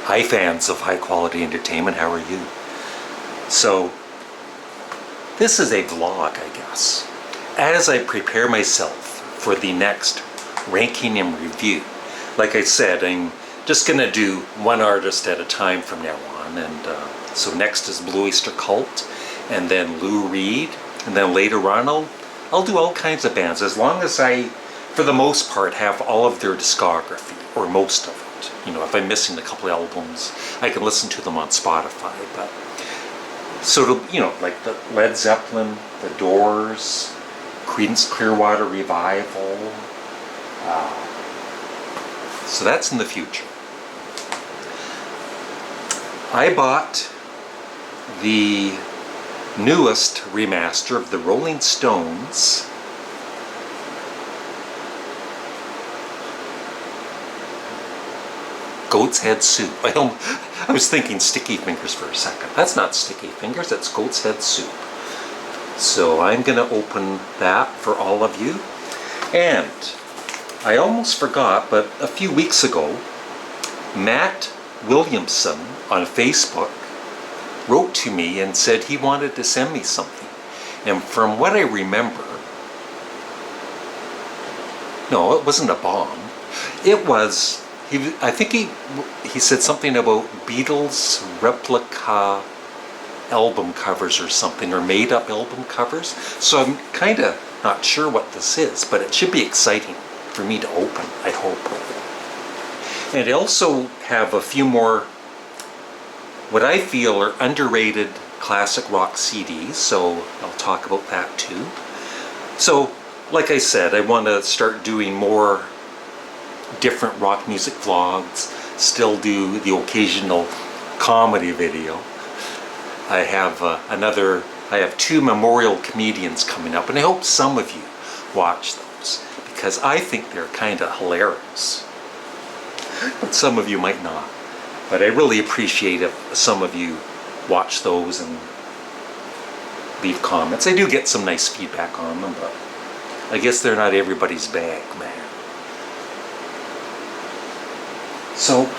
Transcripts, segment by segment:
Hi fans of high quality entertainment, how are you? So, this is a vlog, I guess. As I prepare myself for the next ranking and review, like I said, I'm just gonna do one artist at a time from now on, and so next is Öyster Cult, and then Lou Reed, and then later on I'll do all kinds of bands, as long as I, for the most part, have all of their discography, or most of it. You know, if I'm missing a couple albums, I can listen to them on Spotify. But so to, you know, like the Led Zeppelin, the Doors, Creedence Clearwater Revival. So that's in the future. I bought the newest remaster of the Rolling Stones Goat's Head Soup. I was thinking Sticky Fingers for a second. That's not Sticky Fingers, that's Goat's Head Soup. So I'm going to open that for all of you. And I almost forgot, but a few weeks ago, Matt Williamson on Facebook wrote to me and said he wanted to send me something. And from what I remember, no, it wasn't a bomb. It was... I think he said something about Beatles replica album covers or something, or made up album covers. So I'm kind of not sure what this is, but it should be exciting for me to open, I hope. And I also have a few more what I feel are underrated classic rock CDs, so I'll talk about that too. So, like I said, I want to start doing more different rock music vlogs, still do the occasional comedy video. I have two memorial comedians coming up, and I hope some of you watch those, because I think they're kind of hilarious. But some of you might not. But I really appreciate if some of you watch those and leave comments. I do get some nice feedback on them, but I guess they're not everybody's bag, man. So,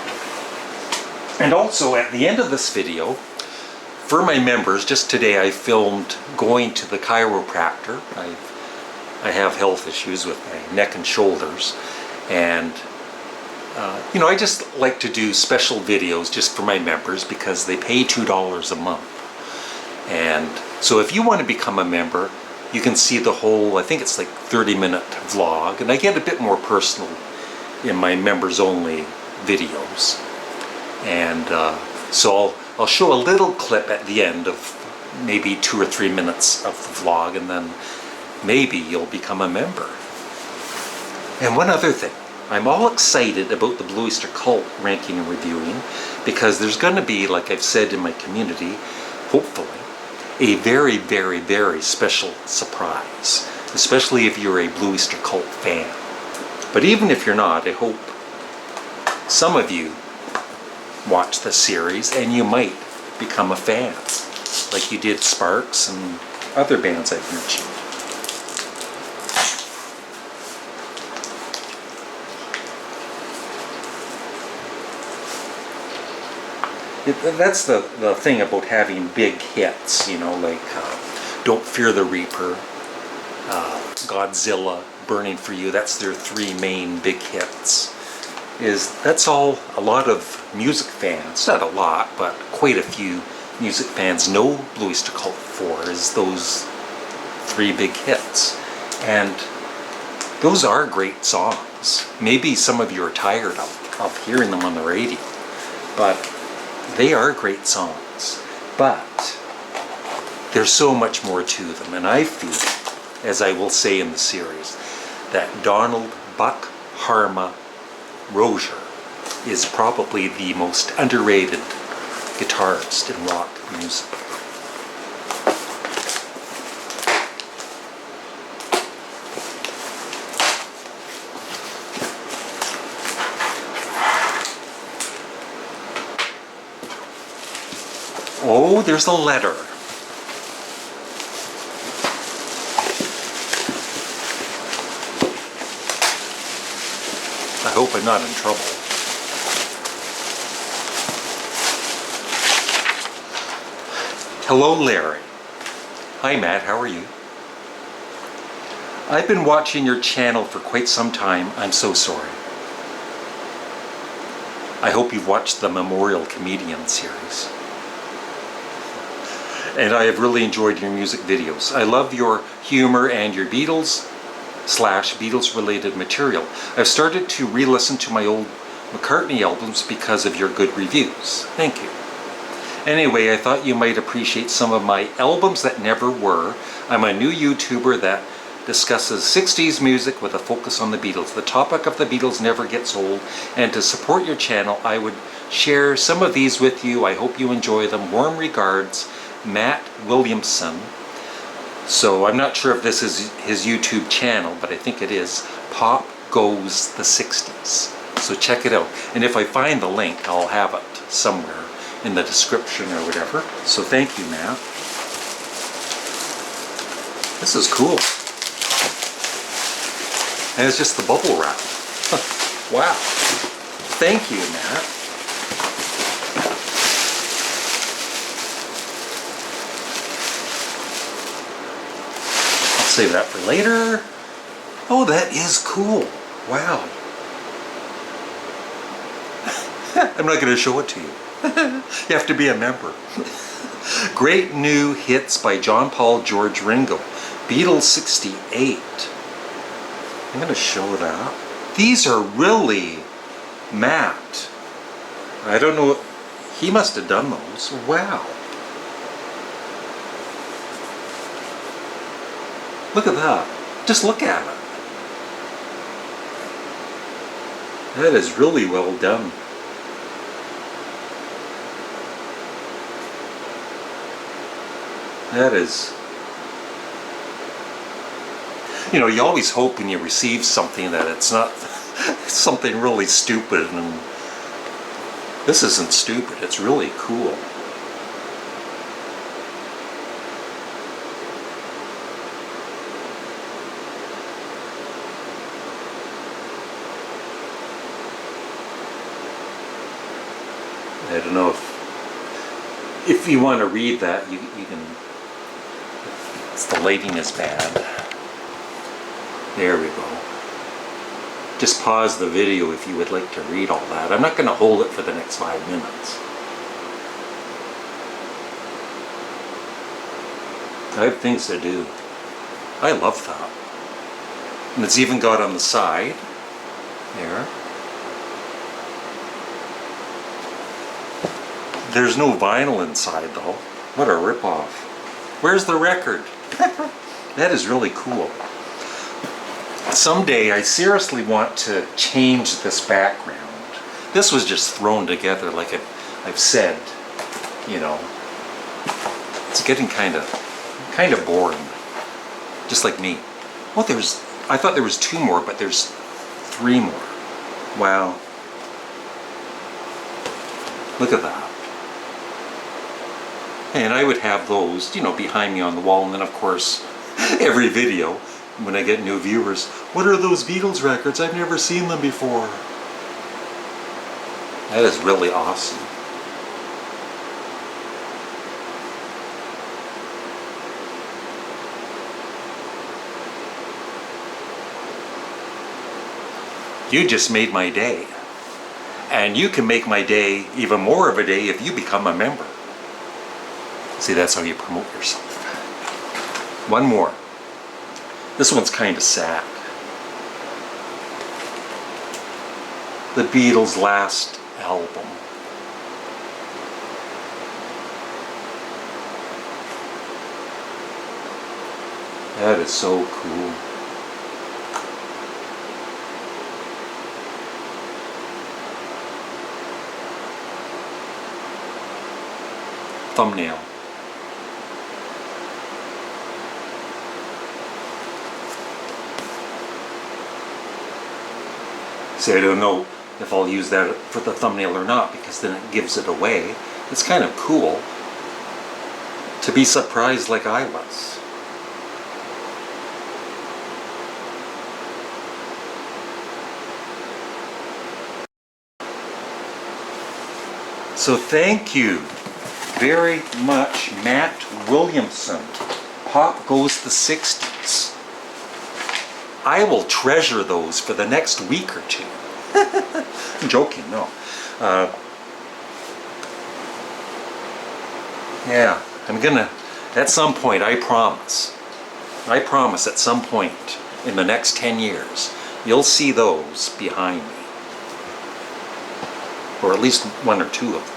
and also at the end of this video, for my members, just today I filmed going to the chiropractor. I have health issues with my neck and shoulders, and you know, I just like to do special videos just for my members because they pay $2 a month. And so if you want to become a member, you can see the whole, I think it's like 30-minute vlog, and I get a bit more personal in my members only videos. And so I'll show a little clip at the end of maybe 2 or 3 minutes of the vlog, and then maybe you'll become a member. And one other thing, I'm all excited about the Öyster Cult ranking and reviewing, because there's going to be, like I've said in my community, hopefully, a very, very, very special surprise, especially if you're a Öyster Cult fan. But even if you're not, I hope some of you watch the series and you might become a fan, like you did Sparks and other bands I've mentioned. That's the thing about having big hits, you know, like Don't Fear the Reaper, Godzilla, Burning for You. That's their 3 main big hits. That's all a lot of music fans, not a lot, but quite a few music fans know Öyster Cult for, is those 3 big hits. And those are great songs. Maybe some of you are tired of hearing them on the radio, but they are great songs. But there's so much more to them, and I feel, as I will say in the series, that Donald Buck Harma Rozier is probably the most underrated guitarist in rock music. Oh, there's a letter. I hope I'm not in trouble. Hello, Larry. Hi, Matt. How are you? I've been watching your channel for quite some time. I'm so sorry. I hope you've watched the Memorial Comedian series. And I have really enjoyed your music videos. I love your humor and your Beatles/Beatles related material. I've started to re-listen to my old McCartney albums because of your good reviews. Thank you. Anyway, I thought you might appreciate some of my albums that never were. I'm a new YouTuber that discusses 60s music with a focus on the Beatles. The topic of the Beatles never gets old, and to support your channel, I would share some of these with you. I hope you enjoy them. Warm regards, Matt Williamson. So I'm not sure if this is his YouTube channel, but I think it is. Pop Goes the 60s. So check it out. And if I find the link, I'll have it somewhere in the description or whatever. So thank you, Matt. This is cool. And it's just the bubble wrap. Wow. Thank you, Matt. I'll save that for later. Oh, that is cool. Wow. I'm not going to show it to you. You have to be a member. Great new hits by John Paul, George, Ringo. Beatles 68. I'm going to show that. These are really matte. I don't know. He must have done those. Wow. Look at that. Just look at it. That is really well done. That is, you know, you always hope when you receive something that it's not something really stupid, and this isn't stupid, it's really cool. I don't know if you want to read that, you can. The lighting is bad. There we go. Just pause the video if you would like to read all that. I'm not going to hold it for the next 5 minutes. I have things to do. I love that. And it's even got on the side. There. There's no vinyl inside though. What a ripoff. Where's the record? That is really cool. Someday I seriously want to change this background. This was just thrown together like I've said, you know. It's getting kind of boring. Just like me. Well, I thought there was 2 more, but there's 3 more. Wow. Look at that. And I would have those, you know, behind me on the wall, and then of course, every video, when I get new viewers, what are those Beatles records? I've never seen them before. That is really awesome. You just made my day. And you can make my day even more of a day if you become a member. See, that's how you promote yourself. One more. This one's kind of sad. The Beatles' last album. That is so cool. Thumbnail. See, I don't know if I'll use that for the thumbnail or not, because then it gives it away. It's kind of cool to be surprised like I was. So thank you. very much Matt Williamson. Pop Goes the 60s. I will treasure those for the next week or two. I'm joking, no. Yeah, I'm gonna, at some point, I promise at some point in the next 10 years, you'll see those behind me. Or at least one or two of them.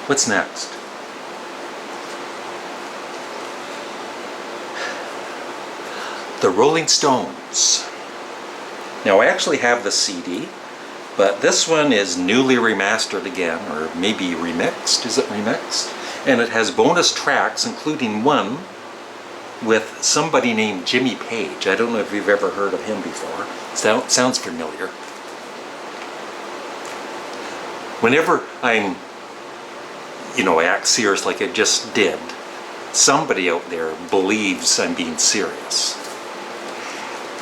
What's next? The Rolling Stones. Now I actually have the CD, but this one is newly remastered again, or maybe remixed. Is it remixed? And it has bonus tracks, including one with somebody named Jimmy Page. I don't know if you've ever heard of him before. Sounds familiar. Whenever I'm, I act serious like I just did, somebody out there believes I'm being serious.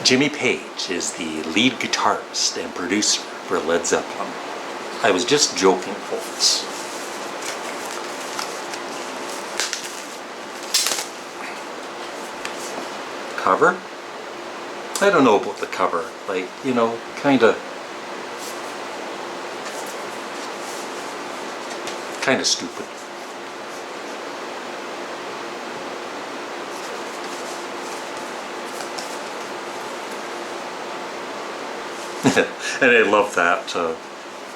Jimmy Page is the lead guitarist and producer for Led Zeppelin. I was just joking, folks. Cover? I don't know about the cover. Like, kind of stupid. And I love that.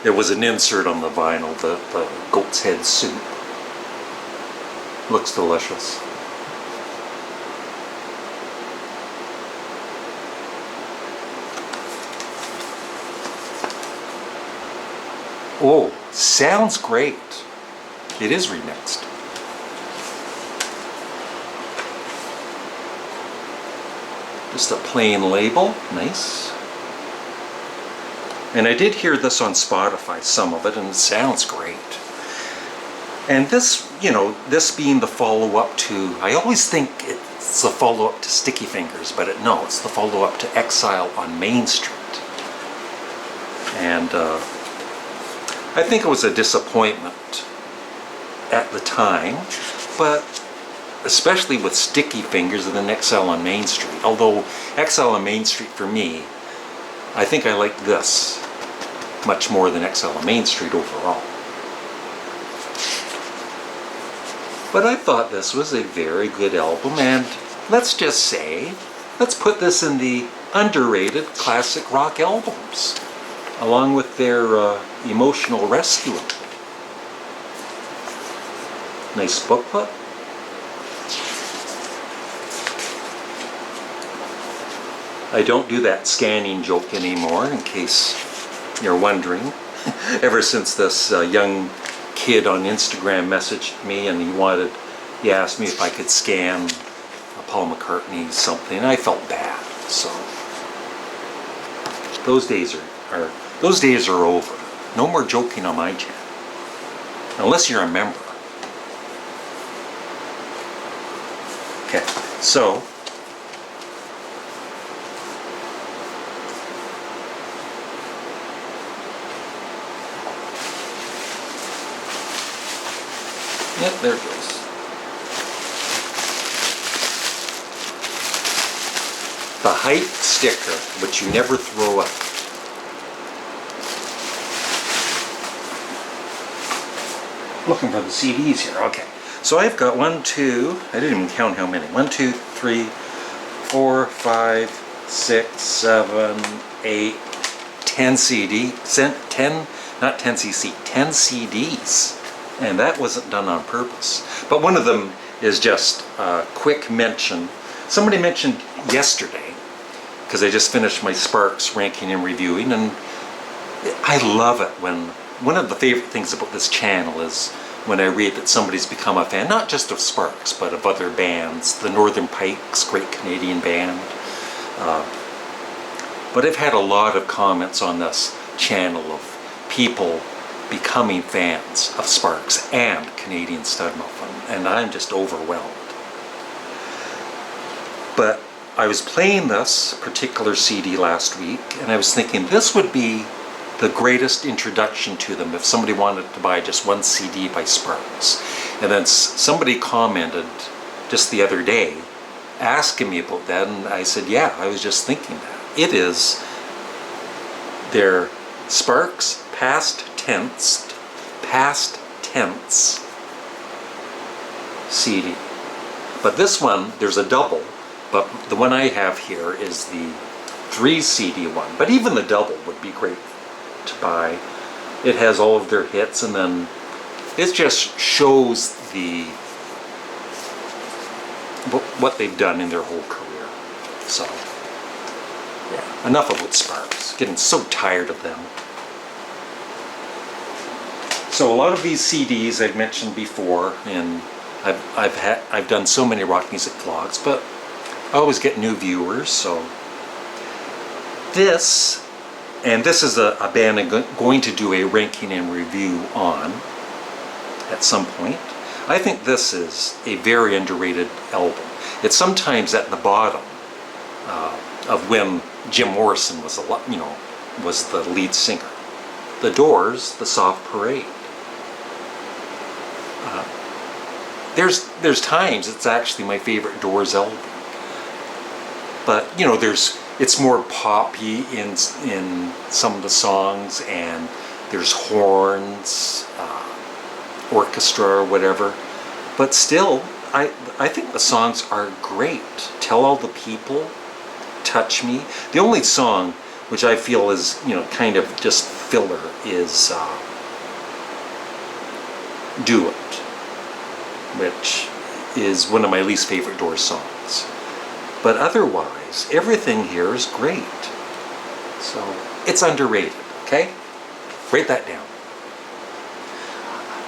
There was an insert on the vinyl, the goat's head soup. Looks delicious. Oh, sounds great. It is remixed. Just a plain label, nice. And I did hear this on Spotify, some of it, and it sounds great. And this, this being the follow-up to, I always think it's the follow-up to Sticky Fingers, but no, it's the follow-up to Exile on Main Street. And I think it was a disappointment at the time, but especially with Sticky Fingers and then Exile on Main Street. Although Exile on Main Street for me, I think I like this much more than Exile on Main Street overall. But I thought this was a very good album, and let's just say, let's put this in the underrated classic rock albums, along with their Emotional Rescue. Nice booklet. I don't do that scanning joke anymore, in case you're wondering. Ever since this young kid on Instagram messaged me and he asked me if I could scan a Paul McCartney something, and I felt bad. So those days are over. No more joking on my channel, unless you're a member. Okay, so yep, there it goes. The hype sticker, which you never throw out. Looking for the CDs here. Okay. So I've got 1, 2, I didn't even count how many. 1, 2, 3, 4, 5, 6, 7, 8, 10 CDs. 10, not 10 cc, 10 CDs. And that wasn't done on purpose. But one of them is just a quick mention. Somebody mentioned yesterday, because I just finished my Sparks ranking and reviewing, and I love it when, one of the favorite things about this channel is when I read that somebody's become a fan, not just of Sparks, but of other bands. The Northern Pikes, great Canadian band. But I've had a lot of comments on this channel of people becoming fans of Sparks and Canadian Studmuffin, and I'm just overwhelmed. But I was playing this particular CD last week, and I was thinking this would be the greatest introduction to them if somebody wanted to buy just one CD by Sparks. And then somebody commented just the other day asking me about that, and I said, yeah, I was just thinking that. It is their Sparks past tense CD. But this one, there's a double, but the one I have here is the 3 CD one. But even the double would be great to buy. It has all of their hits, and then it just shows what they've done in their whole career. So, yeah, enough about Sparks. Getting so tired of them. So a lot of these CDs I've mentioned before, and I've done so many rock music vlogs, but I always get new viewers. So this is a band I'm going to do a ranking and review on at some point. I think this is a very underrated album. It's sometimes at the bottom of when Jim Morrison was was the lead singer. The Doors, The Soft Parade. There's times it's actually my favorite Doors album, but it's more poppy in some of the songs, and there's horns, orchestra or whatever, but still I think the songs are great. Tell All the People, Touch Me. The only song which I feel is kind of just filler is Do It, which is one of my least favorite Doors songs. But otherwise, everything here is great. So it's underrated, okay? Write that down.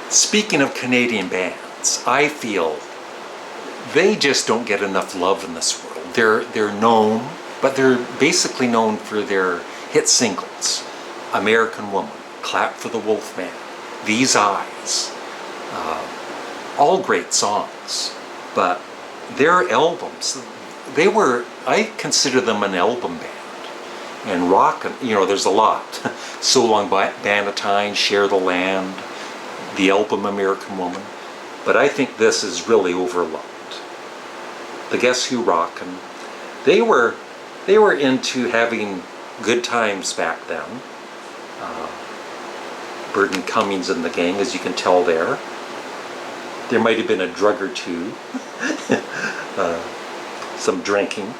Speaking of Canadian bands, I feel they just don't get enough love in this world. They're known, but they're basically known for their hit singles. American Woman, Clap for the Wolfman, These Eyes, all great songs. But their albums, I consider them an album band. And rock, there's a lot. So Long Bannatyne, Share the Land, the album American Woman. But I think this is really overlooked. The Guess Who Rockin', they were into having good times back then. Burton Cummings and the gang, as you can tell there. There might have been a drug or two, some drinking.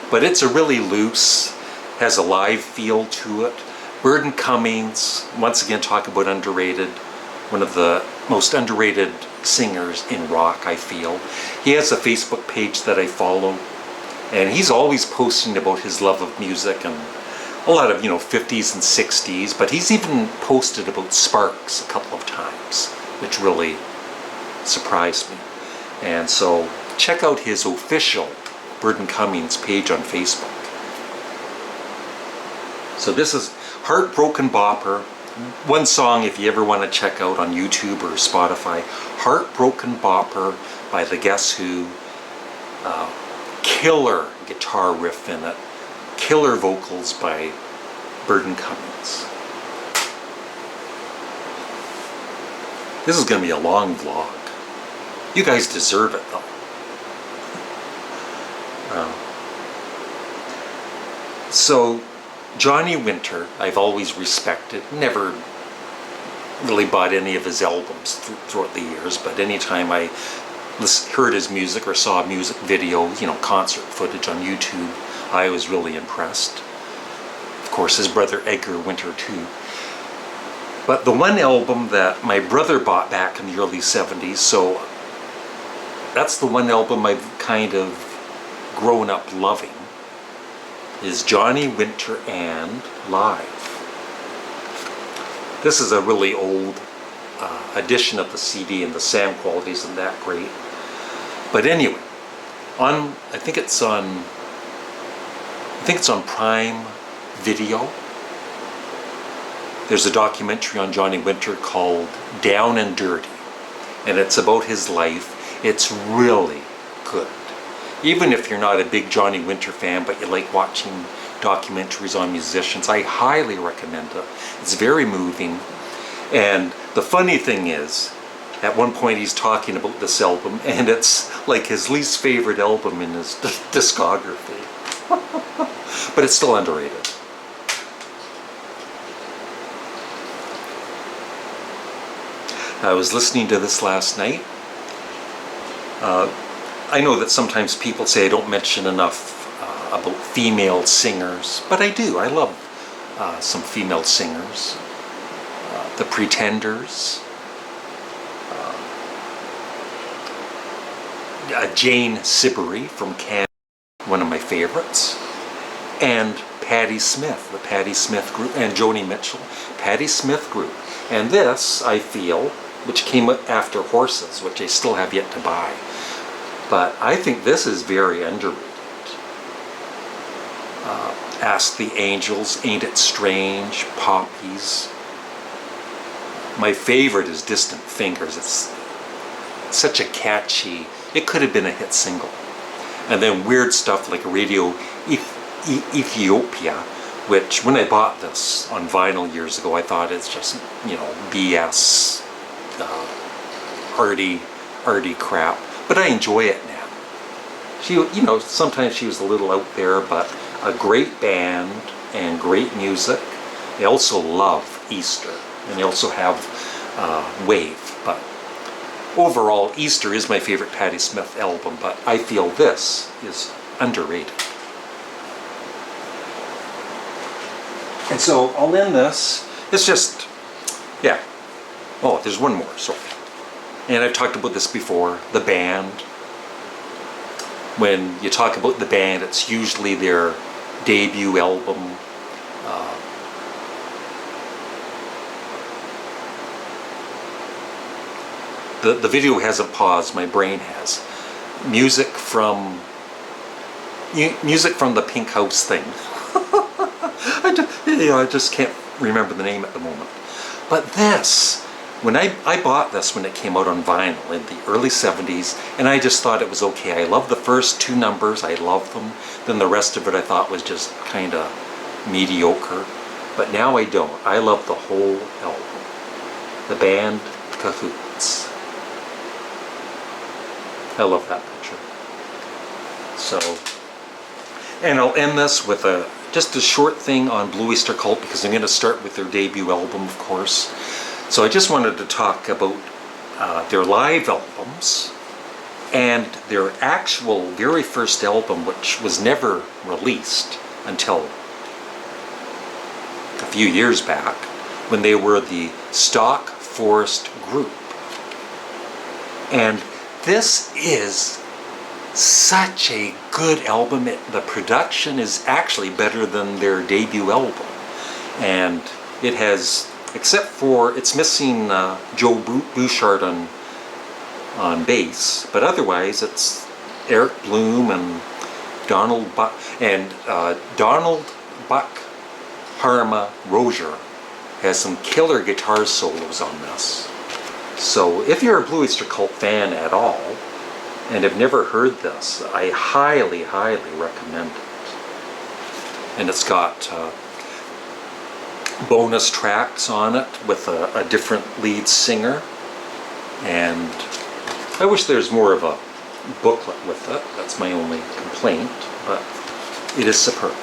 But it's a really loose, has a live feel to it. Burton Cummings, once again talk about underrated, one of the most underrated singers in rock, I feel. He has a Facebook page that I follow, and he's always posting about his love of music and a lot of 50s and 60s, but he's even posted about Sparks a couple of times, which really surprised me. And so check out his official Burton Cummings page on Facebook. So this is Heartbroken Bopper. One song if you ever want to check out on YouTube or Spotify, Heartbroken Bopper by the Guess Who. Killer guitar riff in it. Killer vocals by Burton Cummings. This is going to be a long vlog. You guys deserve it though. So Johnny Winter, I've always respected, never really bought any of his albums throughout the years, but anytime I heard his music or saw a music video, concert footage on YouTube, I was really impressed. Of course, his brother Edgar Winter too. But the one album that my brother bought back in the early 70s, so that's the one album I've kind of grown up loving, is Johnny Winter and Live. This is a really old edition of the CD, and the sound quality isn't that great. But anyway, I think it's on Prime Video. There's a documentary on Johnny Winter called Down and Dirty, and it's about his life. It's really good. Even if you're not a big Johnny Winter fan, but you like watching documentaries on musicians. I highly recommend it. It's very moving. And the funny thing is, at one point he's talking about this album, and it's like his least favorite album in his discography. But it's still underrated. I was listening to this last night. I know that sometimes people say I don't mention enough about female singers, but I do. I love some female singers. The Pretenders, Jane Siberry from Canada, one of my favorites, and Patti Smith, the Patti Smith Group, and Joni Mitchell, Patti Smith Group. And this, I feel, which came after Horses, which I still have yet to buy, but I think this is very underrated. Ask the Angels, Ain't It Strange, Poppies. My favorite is Distant Fingers. It's such a catchy, it could have been a hit single. And then weird stuff like Radio Ethiopia, which when I bought this on vinyl years ago, I thought it's just, BS, arty crap. But I enjoy it now. She, sometimes she was a little out there, but a great band and great music. I also love Öyster. And they also have Wave, but overall Öyster is my favorite Patti Smith album, but I feel this is underrated. And so I'll end this. It's just, yeah. Oh, there's one more, sorry. And I've talked about this before, the band. When you talk about the band, it's usually their debut album. The video hasn't paused, my brain has. Music from the Pink House thing. I just can't remember the name at the moment. But this, when I bought this when it came out on vinyl in the early 70s, and I just thought it was okay. I loved the first two numbers, I loved them. Then the rest of it I thought was just kind of mediocre. But now I don't. I love the whole album. The band Cahoots. I love that picture. So, and I'll end this with just a short thing on Blue Öyster Cult, because I'm going to start with their debut album, of course. So I just wanted to talk about their live albums and their actual very first album, which was never released until a few years back, when they were the Stock Forest Group. And this is such a good album. The production is actually better than their debut album. And it has, except for, it's missing Joe Bouchard on bass, but otherwise it's Eric Bloom and Donald Buck Harma Rozier has some killer guitar solos on this. So if you're a Blue Öyster Cult fan at all and have never heard this, I highly, highly recommend it. And it's got bonus tracks on it with a different lead singer. And I wish there's more of a booklet with it. That's my only complaint, but it is superb.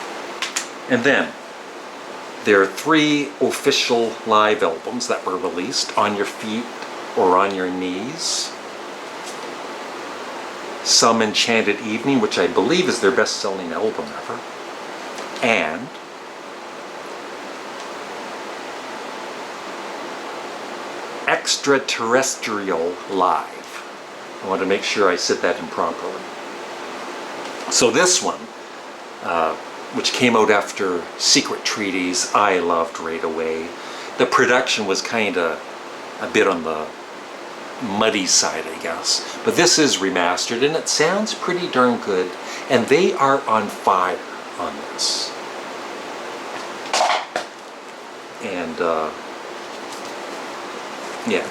And then there are 3 official live albums that were released: On Your Feet or On Your Knees, Some Enchanted Evening, which I believe is their best-selling album ever, and Extraterrestrial Live. I want to make sure I said that improperly. So this one, which came out after Secret Treaties, I loved right away. The production was kind of a bit on the muddy side, I guess. But this is remastered and it sounds pretty darn good. And they are on fire on this. And yeah.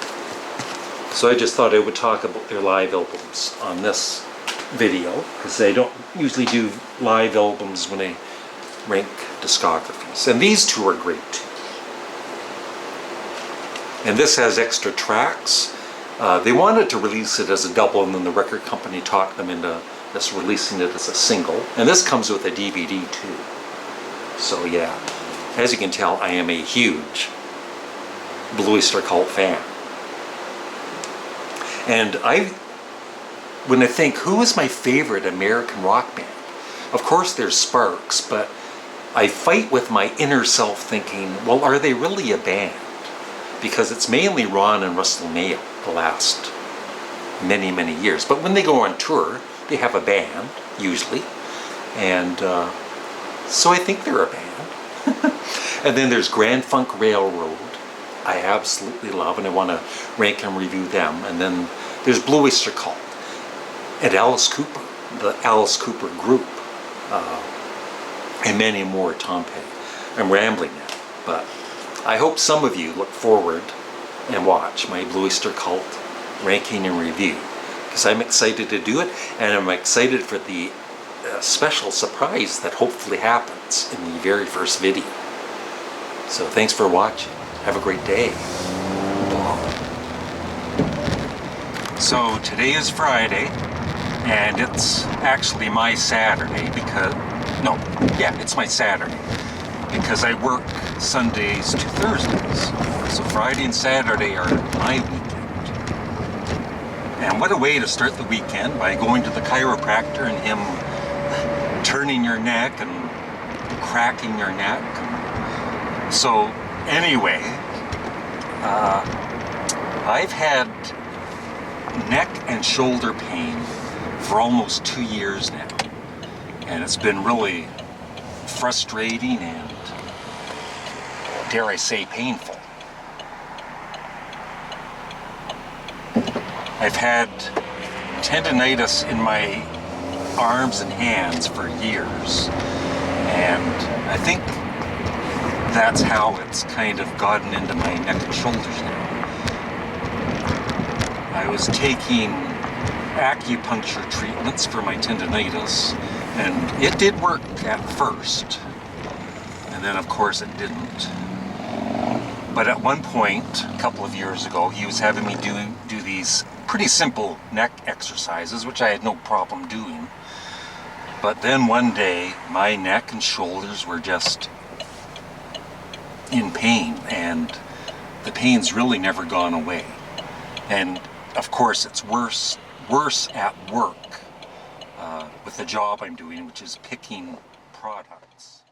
So I just thought I would talk about their live albums on this video, because I don't usually do live albums when I rank discographies. And these two are great too. And this has extra tracks. They wanted to release it as a double, and then the record company talked them into just releasing it as a single. And this comes with a DVD too. So yeah, as you can tell, I am a huge Öyster Cult fan. And when I think, who is my favorite American rock band? Of course there's Sparks, but I fight with my inner self thinking, well, are they really a band? Because it's mainly Ron and Russell Mael the last many, many years. But when they go on tour, they have a band, usually. And so I think they're a band. And then there's Grand Funk Railroad. I absolutely love, and I want to rank and review them. And then there's Öyster Cult and Alice Cooper, the Alice Cooper group, and many more. Tom Petty. I'm rambling now, but I hope some of you look forward and watch my Öyster Cult ranking and review, because I'm excited to do it, and I'm excited for the special surprise that hopefully happens in the very first video. So thanks for watching. Have a great day. So today is Friday, and it's actually my Saturday it's my Saturday, because I work Sundays to Thursdays. So Friday and Saturday are my weekend. And what a way to start the weekend, by going to the chiropractor and him turning your neck and cracking your neck. So anyway, I've had neck and shoulder pain for almost 2 years now. And it's been really frustrating and, dare I say, painful. I've had tendonitis in my arms and hands for years, and I think that's how it's kind of gotten into my neck and shoulders now. I was taking acupuncture treatments for my tendonitis, and it did work at first, and then of course it didn't. But at one point, a couple of years ago, he was having me do these pretty simple neck exercises, which I had no problem doing. But then one day, my neck and shoulders were just in pain, and the pain's really never gone away. And of course, it's worse at work with the job I'm doing, which is picking products.